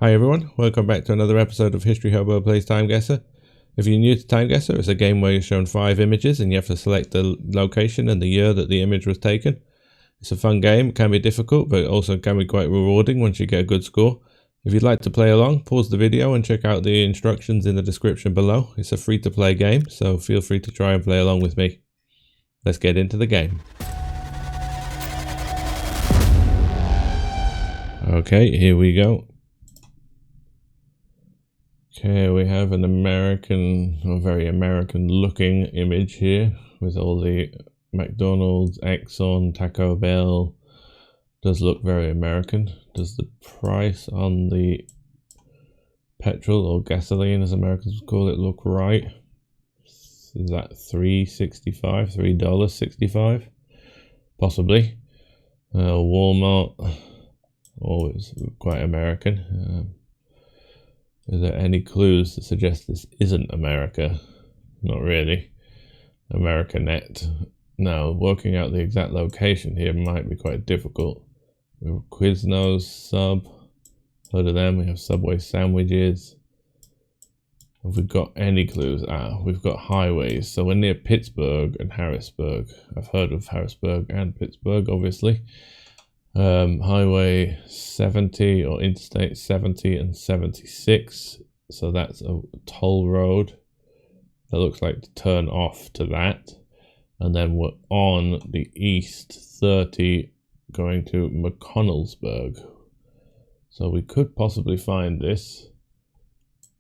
Hi everyone, welcome back to another episode of History Hobo Plays TimeGuessr. If you're new to TimeGuessr, it's a game where you're shown 5 images and you have to select the location and the year that the image was taken. It's a fun game, it can be difficult, but it also can be quite rewarding once you get a good score. If you'd like to play along, pause the video and check out the instructions in the description below. It's a free to play game, so feel free to try and play along with me. Let's get into the game. Okay, here we go. Okay, we have an American, or very American looking image here with all the McDonald's, Exxon, Taco Bell. Does look very American. Does the price on the petrol or gasoline, as Americans call it, look right? Is that $3.65, $3.65? Possibly. Walmart, always quite American. Is there any clues that suggest this isn't America? Not really. Americanet. Now, working out the exact location here might be quite difficult. We have Quiznos, Sub. Heard of them. We have Subway sandwiches. Have we got any clues? We've got highways. So we're near Pittsburgh and Harrisburg. I've heard of Harrisburg and Pittsburgh, obviously. Highway 70 or Interstate 70 and 76. So that's a toll road. That looks like to turn off to that. And then we're on the East 30 going to McConnellsburg. So we could possibly find this.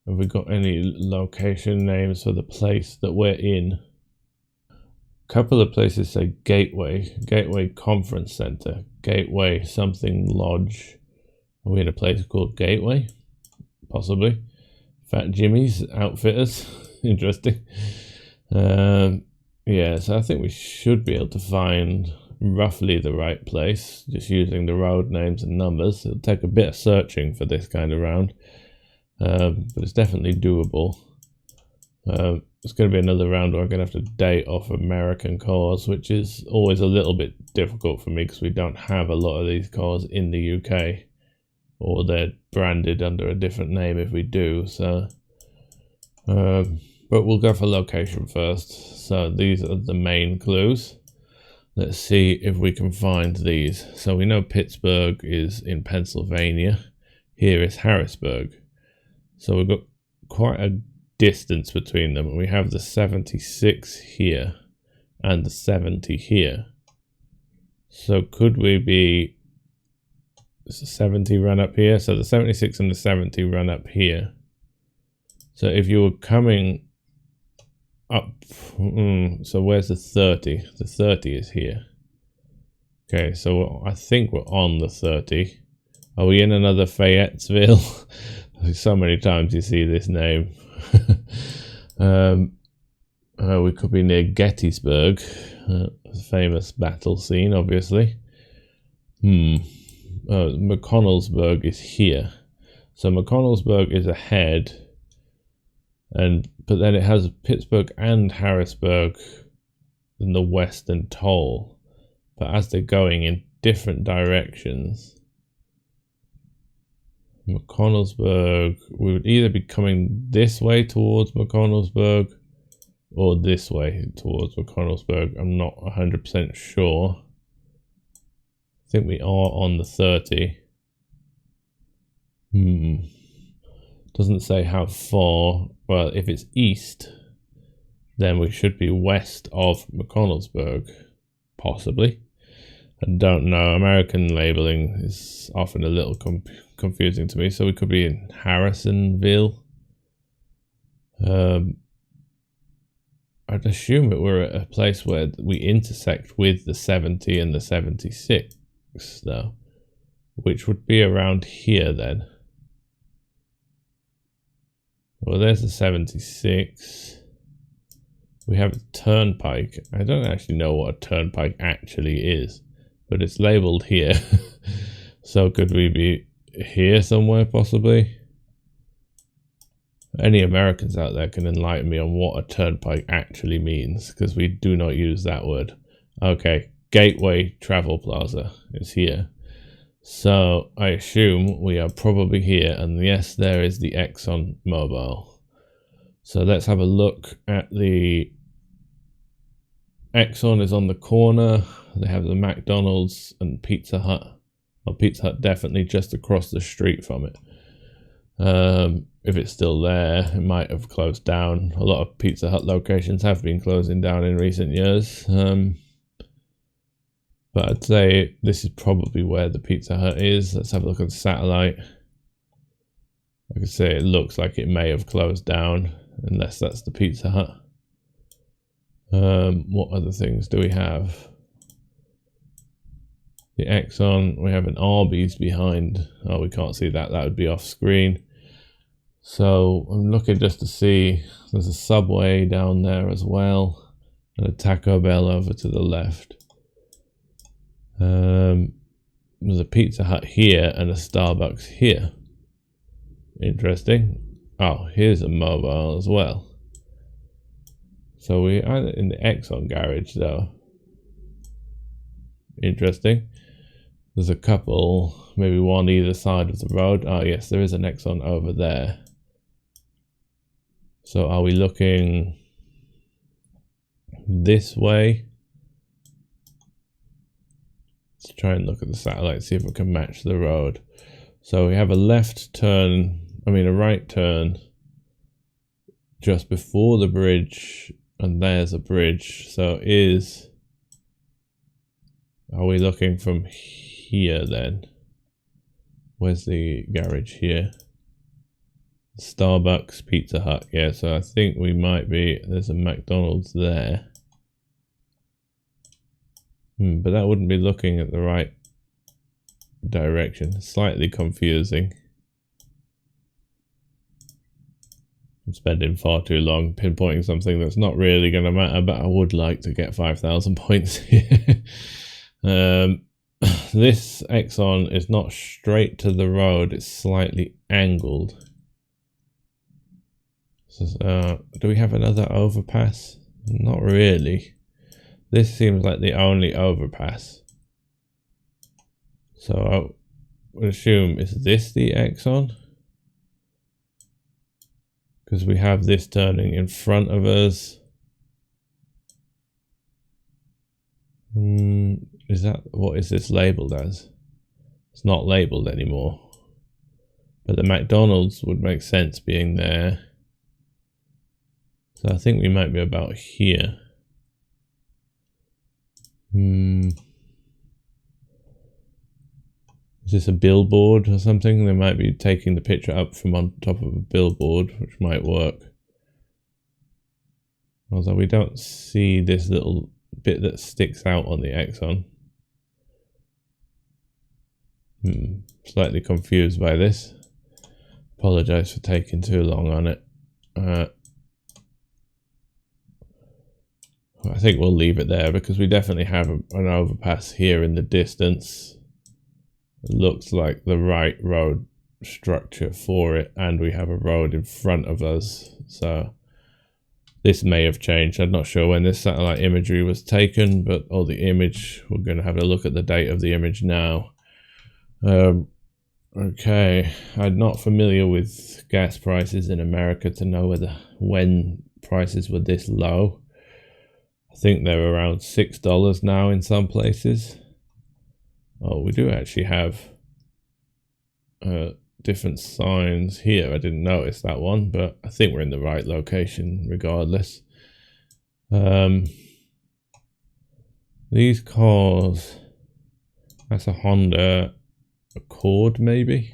Have we got any location names for the place that we're in? A couple of places say Gateway Conference Center, Gateway something Lodge. Are we in a place called Gateway? Possibly. Fat Jimmy's Outfitters. Interesting. Yeah, so I think we should be able to find roughly the right place, just using the road names and numbers. It'll take a bit of searching for this kind of round, but it's definitely doable. It's going to be another round where I'm going to have to date off American cars, which is always a little bit difficult for me because we don't have a lot of these cars in the UK, or they're branded under a different name if we do. So, but we'll go for location first. So these are the main clues. Let's see if we can find these. So we know Pittsburgh is in Pennsylvania. Here is Harrisburg. So we've got quite a distance between them. We have the 76 here and the 70 here. So could we be the 70 run up here? So the 76 and the 70 run up here. So if you were coming up, so where's the 30? The 30 is here. Okay, so I think we're on the 30. Are we in another Fayetteville? So many times you see this name. We could be near Gettysburg, famous battle scene, obviously. McConnellsburg is here. So McConnellsburg is ahead, but then it has Pittsburgh and Harrisburg in the western toll. But as they're going in different directions, McConnellsburg, we would either be coming this way towards McConnellsburg or this way towards McConnellsburg. I'm not 100% sure. I think we are on the 30. Doesn't say how far. Well, if it's east, then we should be west of McConnellsburg, possibly. I don't know. American labeling is often a little confusing to me. So we could be in Harrisonville. I'd assume that we're at a place where we intersect with the 70 and the 76, though, which would be around here then. Well, there's the 76. We have a turnpike. I don't actually know what a turnpike actually is, but it's labeled here. So could we be here somewhere, possibly? Any Americans out there can enlighten me on what a turnpike actually means, because we do not use that word. Okay, Gateway Travel Plaza is here. So I assume we are probably here, and yes, there is the Exxon Mobil. So let's have a look at the Exxon is on the corner. They have the McDonald's and Pizza Hut. Well, Pizza Hut definitely just across the street from it. If it's still there, it might have closed down. A lot of Pizza Hut locations have been closing down in recent years. But I'd say this is probably where the Pizza Hut is. Let's have a look at the satellite. Like I say, it looks like it may have closed down, unless that's the Pizza Hut. What other things do we have? The Exxon, we have an Arby's behind. Oh, we can't see that. That would be off screen. So I'm looking just to see. There's a Subway down there as well, and a Taco Bell over to the left. There's a Pizza Hut here and a Starbucks here. Interesting. Oh, here's a Mobil as well. So we are in the Exxon garage though. Interesting. There's a couple, maybe one either side of the road. Oh yes, there is an Exxon over there. So are we looking this way? Let's try and look at the satellite, see if we can match the road. So we have a left turn, a right turn just before the bridge, and there's a bridge. So are we looking from here then? Where's the garage here? Starbucks, Pizza Hut. Yeah, so I think we might be, there's a McDonald's there. But that wouldn't be looking at the right direction. Slightly confusing. I'm spending far too long pinpointing something that's not really going to matter, but I would like to get 5,000 points here. This Exxon is not straight to the road, it's slightly angled. So, do we have another overpass? Not really. This seems like the only overpass. So I would assume, is this the Exxon? Because we have this turning in front of us. What is this labeled as? It's not labeled anymore. But the McDonald's would make sense being there. So I think we might be about here. Is this a billboard or something? They might be taking the picture up from on top of a billboard, which might work. Although we don't see this little bit that sticks out on the Exxon. Slightly confused by this. Apologize for taking too long on it. I think we'll leave it there because we definitely have an overpass here in the distance. It looks like the right road structure for it, and we have a road in front of us. So this may have changed. I'm not sure when this satellite imagery was taken, but the image, we're going to have a look at the date of the image now. Okay, I'm not familiar with gas prices in America to know when prices were this low. I think they're around $6 now in some places. Oh, we do actually have different signs here. I didn't notice that one, but I think we're in the right location regardless. These cars, that's a Honda Accord maybe.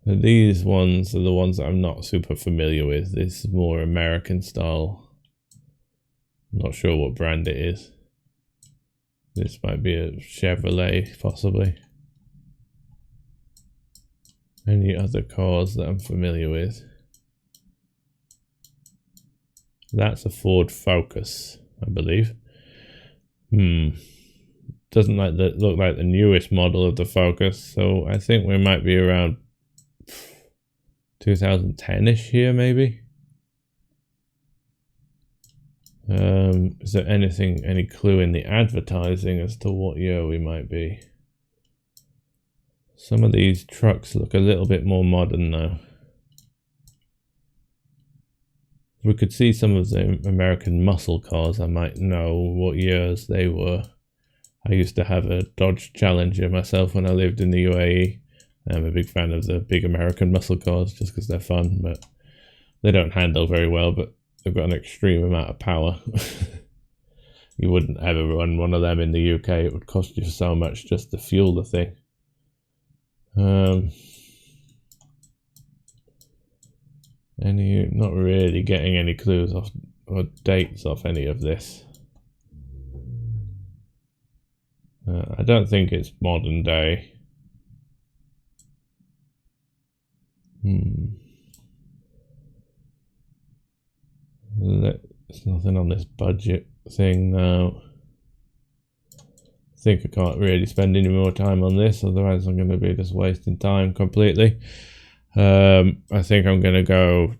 These ones are the ones that I'm not super familiar with. This is more American style. I'm not sure what brand it is. This might be a Chevrolet, possibly. Any other cars that I'm familiar with? That's a Ford Focus, I believe. Doesn't look like the newest model of the Focus, so I think we might be around 2010-ish here, maybe. Is there any clue in the advertising as to what year we might be? Some of these trucks look a little bit more modern now. If we could see some of the American muscle cars, I might know what years they were. I used to have a Dodge Challenger myself when I lived in the UAE. I'm a big fan of the big American muscle cars just because they're fun, but they don't handle very well, but they've got an extreme amount of power. You wouldn't ever run one of them in the UK. It would cost you so much just to fuel the thing. Not really getting any clues off or dates off any of this. I don't think it's modern day. There's nothing on this budget thing now. I think I can't really spend any more time on this, otherwise I'm going to be just wasting time completely. I think I'm going to go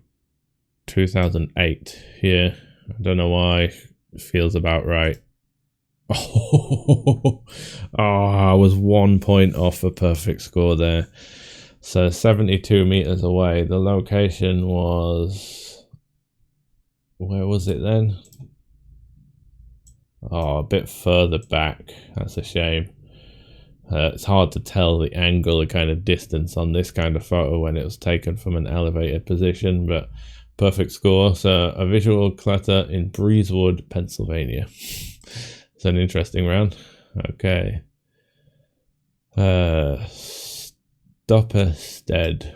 2008 here. I don't know why. It feels about right. Oh, I was 1 point off a perfect score there. So 72 meters away. The location was... Where was it then? Oh, a bit further back. That's a shame. It's hard to tell the angle, the kind of distance on this kind of photo when it was taken from an elevated position, but perfect score. So a visual clutter in Breezewood, Pennsylvania. It's an interesting round. Okay. Stopperstead.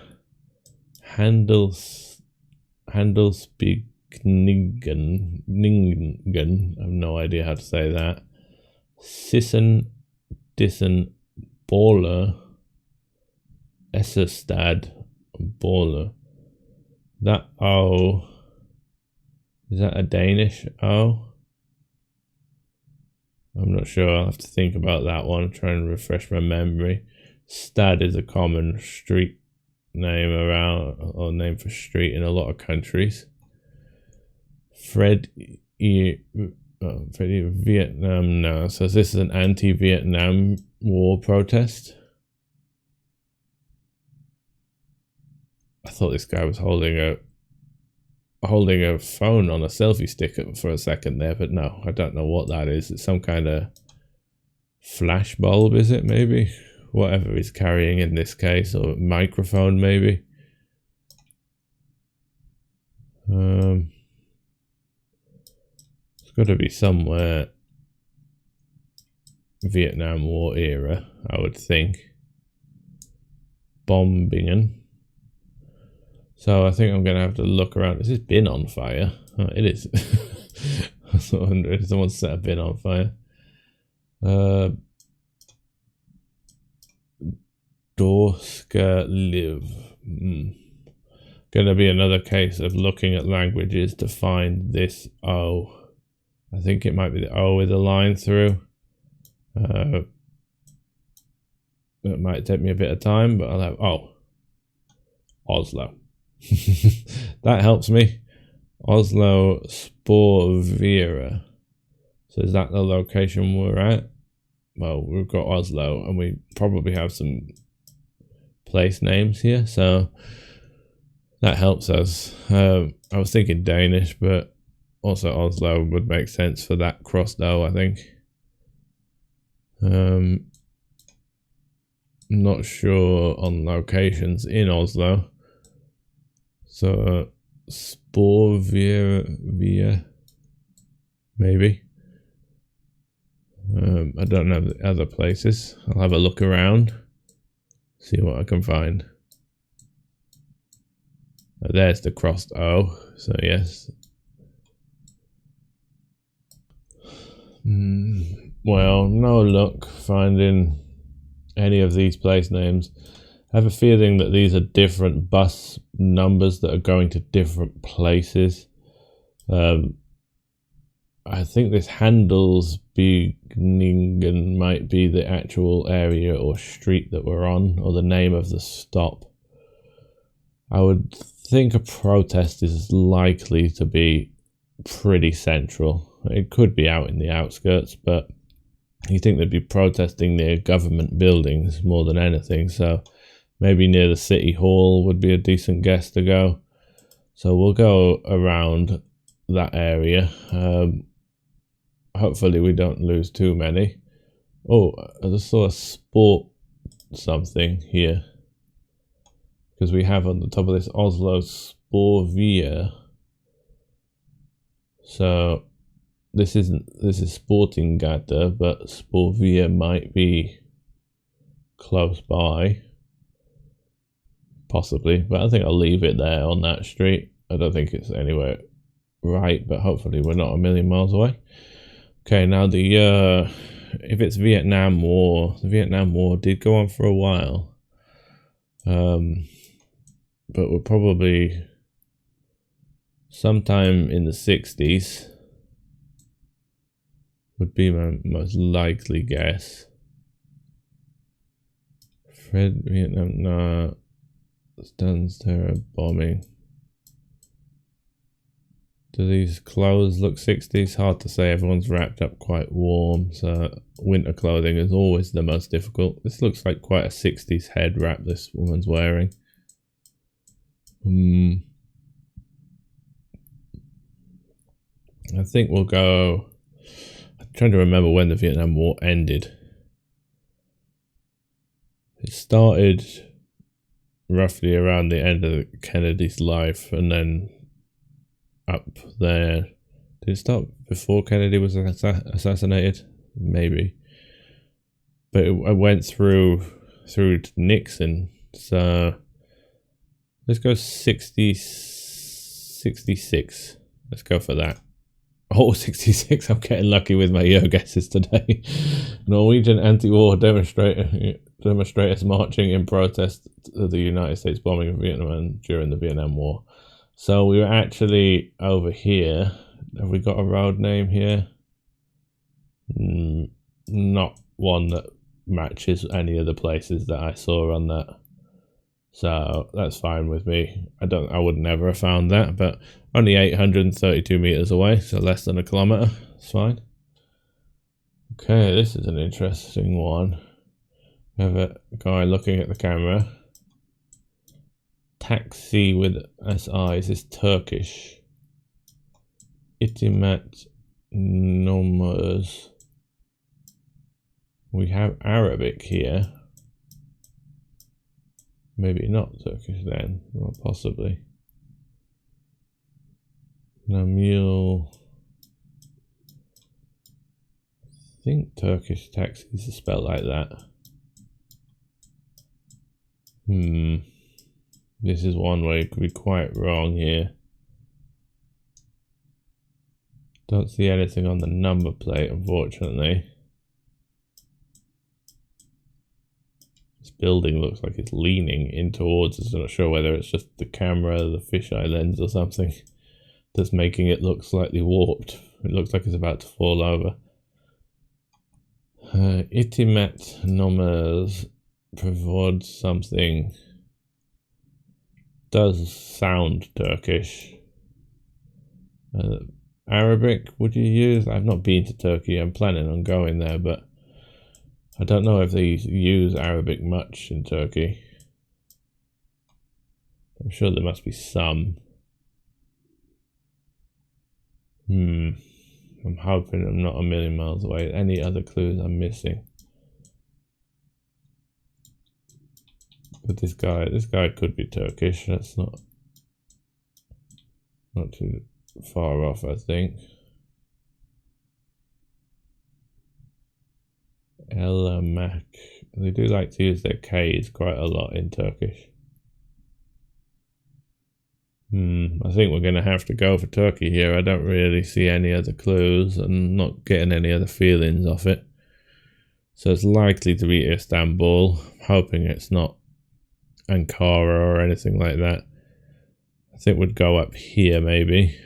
Handelsbygningen. I have no idea how to say that. Dissen Baller. Esserstad Baller. That O. Is that a Danish O? I'm not sure. I'll have to think about that one. Try and refresh my memory. Stad is a common street name around, or name for street in a lot of countries. Vietnam now. So this is an anti-Vietnam War protest. I thought this guy was holding a phone on a selfie stick for a second there, but no, I don't know what that is. It's some kind of flash bulb, is it? Maybe whatever he's carrying in this case, or microphone maybe. It's got to be somewhere Vietnam War era, I would think. Bombingen. So I think I'm going to have to look around. Has this bin on fire? Oh, it is. I was wondering if someone set a bin on fire. Dorska live. Going to be another case of looking at languages to find this O. I think it might be the O with a line through. It might take me a bit of time, but I'll have... Oh. Oslo. That helps me. Oslo Sporvera. So is that the location we're at? Well, we've got Oslo, and we probably have some place names here, so that helps us. I was thinking Danish, but also Oslo would make sense for that crossed O, I think. Not sure on locations in Oslo. So, Sporvia, maybe. I don't know the other places. I'll have a look around, see what I can find. There's the crossed O, so yes. Well, no luck finding any of these place names. I have a feeling that these are different bus numbers that are going to different places. I think this Handelsbygningen might be the actual area or street that we're on, or the name of the stop. I would think a protest is likely to be pretty central. It could be out in the outskirts, but You think they'd be protesting near government buildings more than anything, so maybe near the city hall would be a decent guess to go. So we'll go around that area. Hopefully we don't lose too many. Oh, I just saw a sport something here, because we have on the top of this Oslo Sporvia. So this is Sporting Gata, but Sporvia might be close by, possibly, but I think I'll leave it there on that street. I don't think it's anywhere right, but hopefully we're not a million miles away. Okay, now the if it's Vietnam War, the Vietnam War did go on for a while, but we're probably sometime in the 60s would be my most likely guess. Fred Vietnam, nah, Stan's terror bombing. Do these clothes look 60s? Hard to say. Everyone's wrapped up quite warm, so winter clothing is always the most difficult. This looks like quite a 60s head wrap this woman's wearing. I think we'll go... I'm trying to remember when the Vietnam War ended. It started roughly around the end of Kennedy's life, and then up there. Did it start before Kennedy was assassinated? Maybe. But it went through to Nixon. So let's go 66. Let's go for that. Oh, 66. I'm getting lucky with my year guesses today. Norwegian anti-war demonstrators marching in protest of the United States bombing of Vietnam during the Vietnam War. So we were actually over here. Have we got a road name here? Not one that matches any of the places that I saw on that. So that's fine with me. I would never have found that, but only 832 meters away, so less than a kilometer. It's fine. Okay, this is an interesting one. We have a guy looking at the camera. Taxi with SI. Is this Turkish? Itimat numbers. We have Arabic here. Maybe not Turkish then, or possibly. Namil. I think Turkish taxis are spelled like that. This is one where you could be quite wrong here. Don't see anything on the number plate, unfortunately. This building looks like it's leaning in towards us. I'm not sure whether it's just the camera, the fisheye lens or something that's making it look slightly warped. It looks like it's about to fall over. Itimet numbers provide something. Does sound Turkish. Arabic, would you use? I've not been to Turkey. I'm planning on going there, but I don't know if they use Arabic much in Turkey. I'm sure there must be some. I'm hoping I'm not a million miles away. Any other clues I'm missing? But this guy could be Turkish. That's not too far off, I think. Elamak. They do like to use their K's quite a lot in Turkish. I think we're going to have to go for Turkey here. I don't really see any other clues and not getting any other feelings off it. So it's likely to be Istanbul. I'm hoping it's not Ankara or anything like that. I think we'd go up here maybe.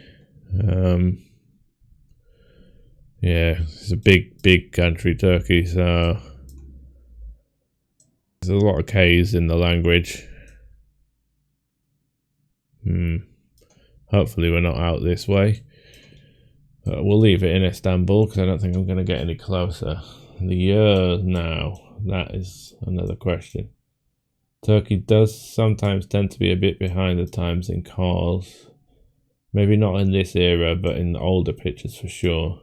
Yeah, it's a big country, Turkey, so there's a lot of K's in the language. Hopefully we're not out this way. We'll leave it in Istanbul because I don't think I'm going to get any closer the year now? That is another question. Turkey does sometimes tend to be a bit behind the times in cars. Maybe not in this era, but in older pictures for sure.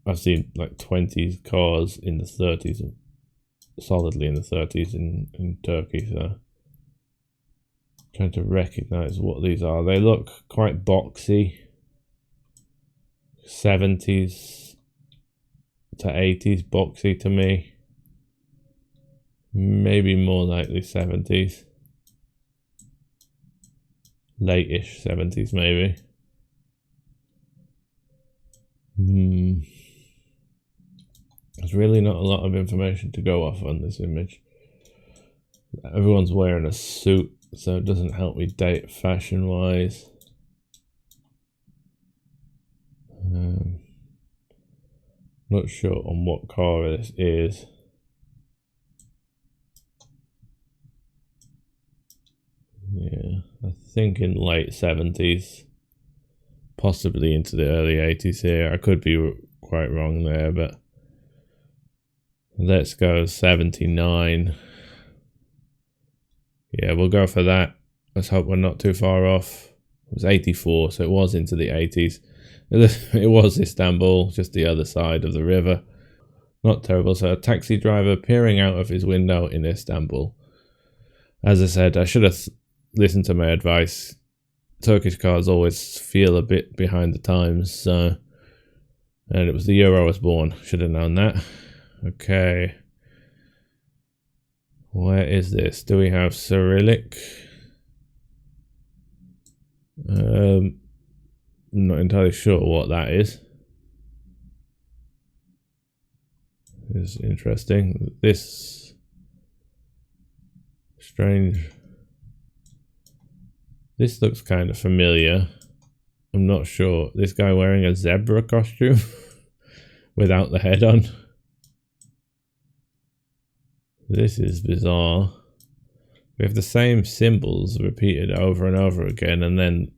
I've seen like 20s cars in the 30s, solidly in the 30s in Turkey. So trying to recognize what these are. They look quite boxy. 70s to 80s boxy to me. Maybe more likely 70s. Late-ish 70s maybe. There's really not a lot of information to go off on this image. Everyone's wearing a suit, so it doesn't help me date fashion-wise. Not sure on what car this is. Yeah, I think in late 70s, possibly into the early 80s here. I could be quite wrong there, but let's go 79. Yeah, we'll go for that. Let's hope we're not too far off. It was 84, so it was into the 80s. It was Istanbul, just the other side of the river. Not terrible. So a taxi driver peering out of his window in Istanbul. As I said, I should have listened to my advice. Turkish cars always feel a bit behind the times, so, and it was the year I was born. Should have known that. Okay. Where is this? Do we have Cyrillic? I'm not entirely sure what that is. It's interesting. This strange. This looks kind of familiar. I'm not sure. This guy wearing a zebra costume without the head on. This is bizarre. We have the same symbols repeated over and over again, and then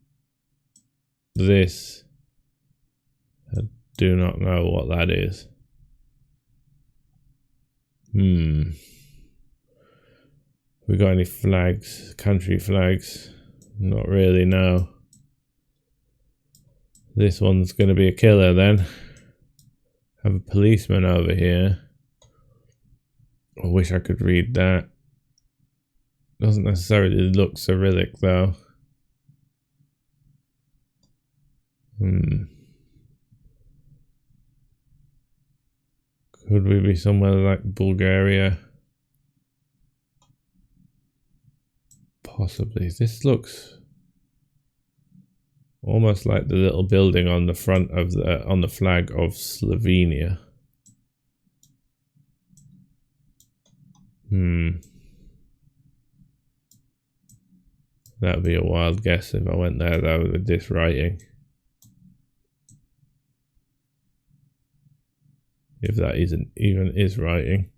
this. I do not know what that is. We got any flags? Country flags? Not really, no. This one's going to be a killer then. Have a policeman over here. I wish I could read that. Doesn't necessarily look Cyrillic though. Could we be somewhere like Bulgaria? Possibly. This looks almost like the little building on the front of the flag of Slovenia. That would be a wild guess if I went there though with this writing. If that even is writing.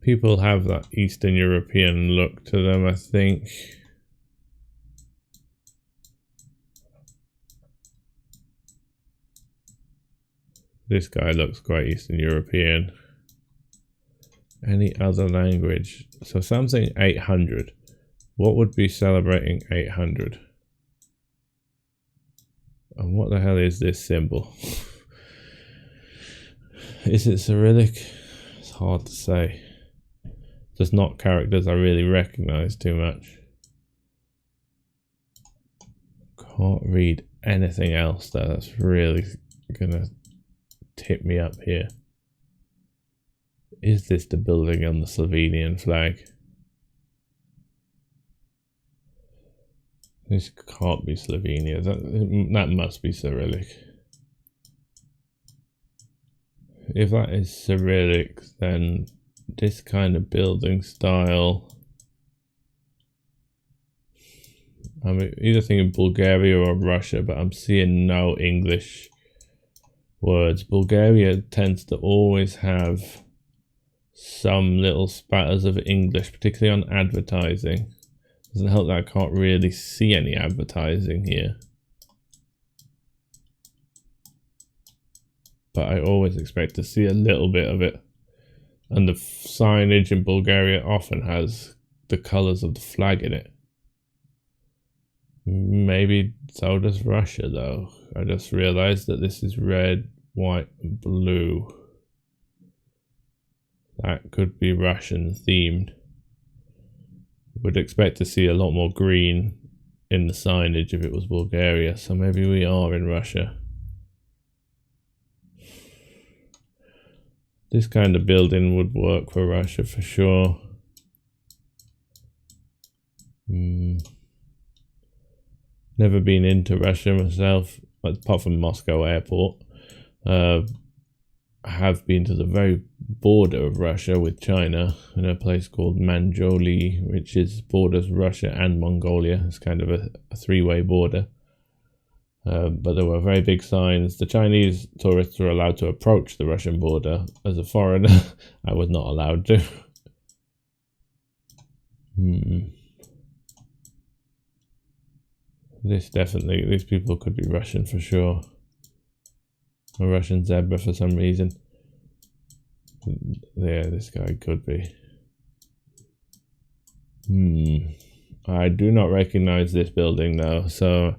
People have that Eastern European look to them, I think. This guy looks quite Eastern European. Any other language? So something 800. What would be celebrating 800? And what the hell is this symbol? Is it Cyrillic? It's hard to say. Just not characters I really recognize too much. Can't read anything else though. That's really gonna tip me up here. Is this the building on the Slovenian flag? This can't be Slovenia. That must be Cyrillic. If that is Cyrillic, then this kind of building style, I'm either thinking Bulgaria or Russia, but I'm seeing no English words. Bulgaria tends to always have some little spatters of English, particularly on advertising. Doesn't help that I can't really see any advertising here. But I always expect to see a little bit of it. And the signage in Bulgaria often has the colours of the flag in it. Maybe so does Russia though. I just realised that this is red, white and blue. That could be Russian themed. Would expect to see a lot more green in the signage if it was Bulgaria, so maybe we are in Russia. This kind of building would work for Russia for sure. Never been into Russia myself, apart from Moscow airport. I have been to the very border of Russia with China in a place called Manjoli, which borders Russia and Mongolia. It's kind of a three-way border. But there were very big signs. The Chinese tourists were allowed to approach the Russian border. As a foreigner, I was not allowed to. These people could be Russian for sure. A Russian zebra for some reason. Yeah, this guy could be. I do not recognize this building though, so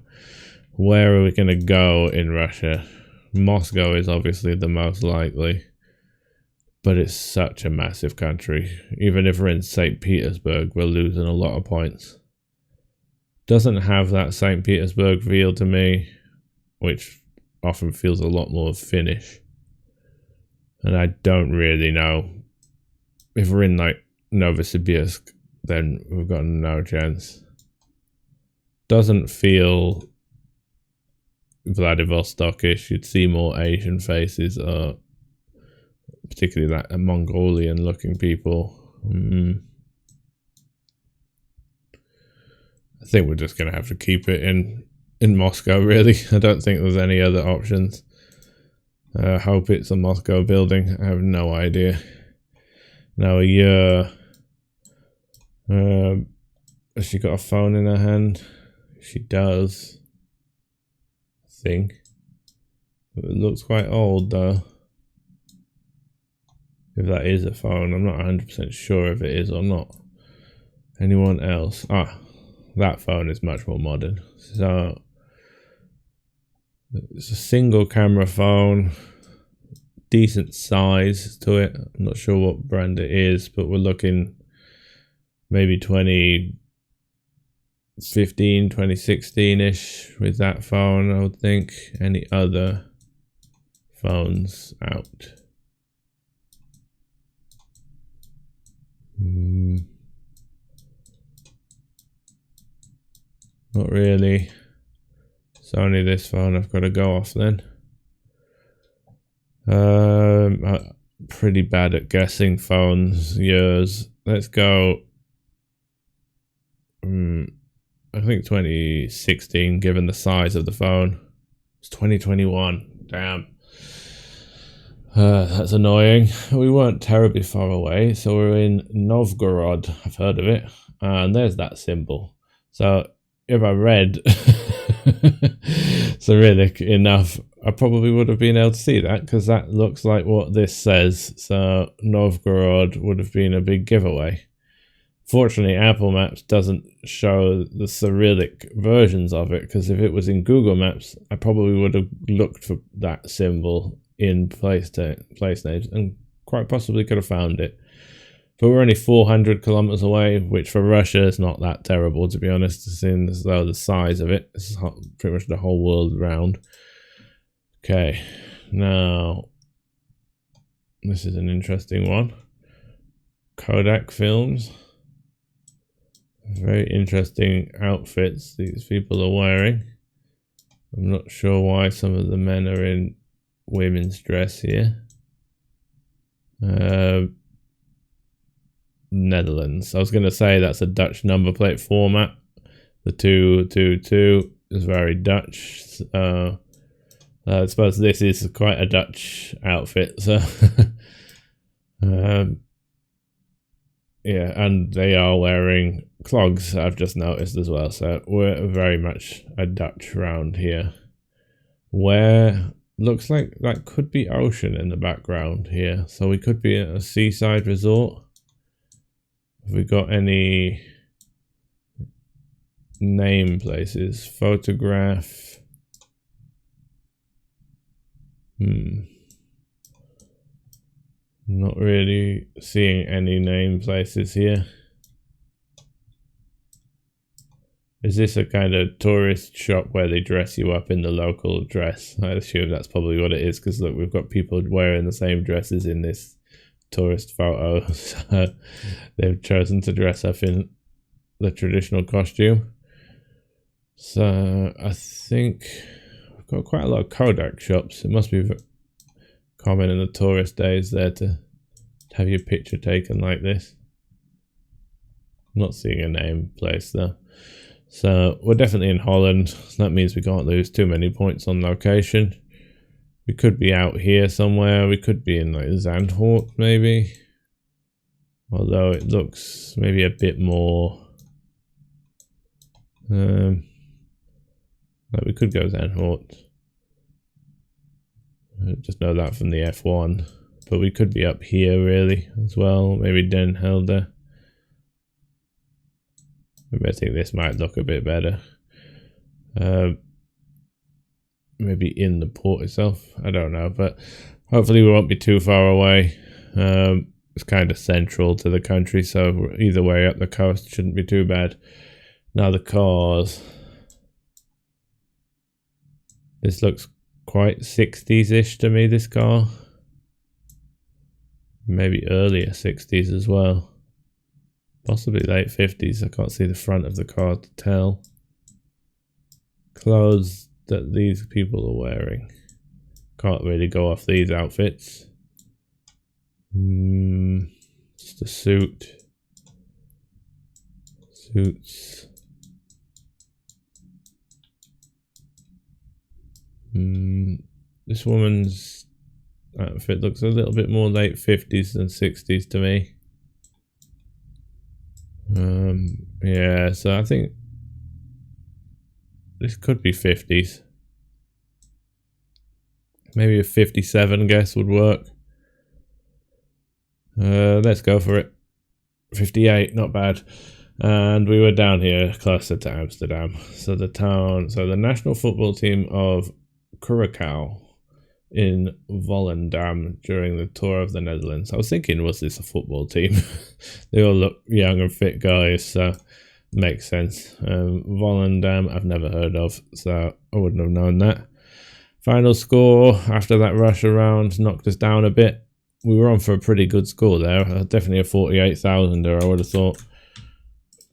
where are we going to go in Russia? Moscow is obviously the most likely, but it's such a massive country. Even if we're in St. Petersburg, we're losing a lot of points. Doesn't have that St. Petersburg feel to me, which often feels a lot more Finnish. And I don't really know. If we're in like Novosibirsk, then we've got no chance. Doesn't feel Vladivostokish. You'd see more Asian faces, particularly that Mongolian looking people. I think we're just going to have to keep it in Moscow, really. I don't think there's any other options. I hope it's a Moscow building. I have no idea. Now, a year. Has she got a phone in her hand? She does. I think. It looks quite old, though. If that is a phone, I'm not 100% sure if it is or not. Anyone else? That phone is much more modern. So it's a single camera phone, decent size to it. I'm not sure what brand it is, but we're looking maybe 2015, 2016-ish with that phone, I would think. Any other phones out? Not really. It's only this phone I've got to go off then. Pretty bad at guessing phones years. Let's go. I think 2016, given the size of the phone. It's 2021. Damn. That's annoying. We weren't terribly far away, so we're in Novgorod. I've heard of it. And there's that symbol. So if I read Cyrillic enough, I probably would have been able to see that, because that looks like what this says. So Novgorod would have been a big giveaway. Fortunately, Apple Maps doesn't show the Cyrillic versions of it, because if it was in Google Maps, I probably would have looked for that symbol in place names and quite possibly could have found it. But we're only 400 kilometers away, which for Russia is not that terrible, to be honest, seeing as though the size of it is pretty much the whole world round. Okay, now this is an interesting one. Kodak films. Very interesting outfits these people are wearing. I'm not sure why some of the men are in women's dress here. Netherlands. I was going to say that's a Dutch number plate format. The 222 is very Dutch. I suppose this is quite a Dutch outfit. So Yeah, and they are wearing clogs, I've just noticed as well. So we're very much a Dutch round here. Where looks like that could be ocean in the background here. So we could be at a seaside resort. Have we got any name places? Photograph. Not really seeing any name places here. Is this a kind of tourist shop where they dress you up in the local dress? I assume that's probably what it is, because look, we've got people wearing the same dresses in this tourist photo. So they've chosen to dress up in the traditional costume. So I think we've got quite a lot of Kodak shops. It must be common in the tourist days there to have your picture taken like this. I'm not seeing a name place though. So we're definitely in Holland. That means we can't lose too many points on location. We could be out here somewhere. We could be in like Zandvoort maybe. Although it looks maybe a bit more... like we could go Zandvoort. I just know that from the F1. But we could be up here really as well. Maybe Den Helder. Maybe I think this might look a bit better. Maybe in the port itself. I don't know, but hopefully we won't be too far away. It's kind of central to the country, so either way up the coast shouldn't be too bad. Now the cars. This looks quite 60s-ish to me, this car. Maybe earlier 60s as well. Possibly late 50s. I can't see the front of the car to tell. Clothes that these people are wearing. Can't really go off these outfits. Just a suit. Suits. This woman's outfit looks a little bit more late 50s than 60s to me. Yeah, so I think this could be 50s. Maybe a 57 guess would work. Let's go for it. 58, not bad. And we were down here closer to Amsterdam. So the national football team of Curaçao in Volendam during the tour of the Netherlands. I was thinking, was this a football team? They all look young and fit guys, so makes sense. Volendam I've never heard of, so I wouldn't have known that. Final score after that Russia round knocked us down a bit. We were on for a pretty good score there. Definitely a 48,000er, I would have thought.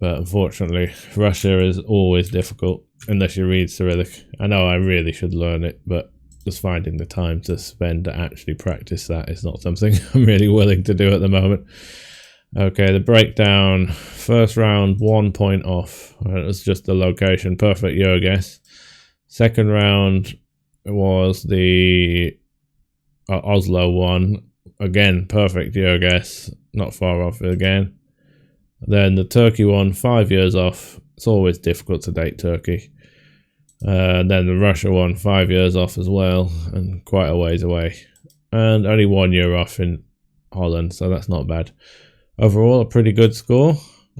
But unfortunately, Russia is always difficult unless you read Cyrillic. I know I really should learn it, but just finding the time to spend to actually practice that is not something I'm really willing to do at the moment. Okay, the breakdown. First round, 1 point off. It was just the location. Perfect your guess. Second round was the Oslo one. Again, perfect your guess. Not far off again. Then the Turkey one, 5 years off. It's always difficult to date Turkey. Then the Russia one, 5 years off as well, and quite a ways away. And only 1 year off in Holland, so that's not bad. Overall, a pretty good score.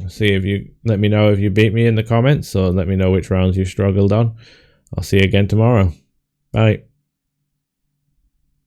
See if you let me know if you beat me in the comments, or let me know which rounds you struggled on. I'll see you again tomorrow. Bye.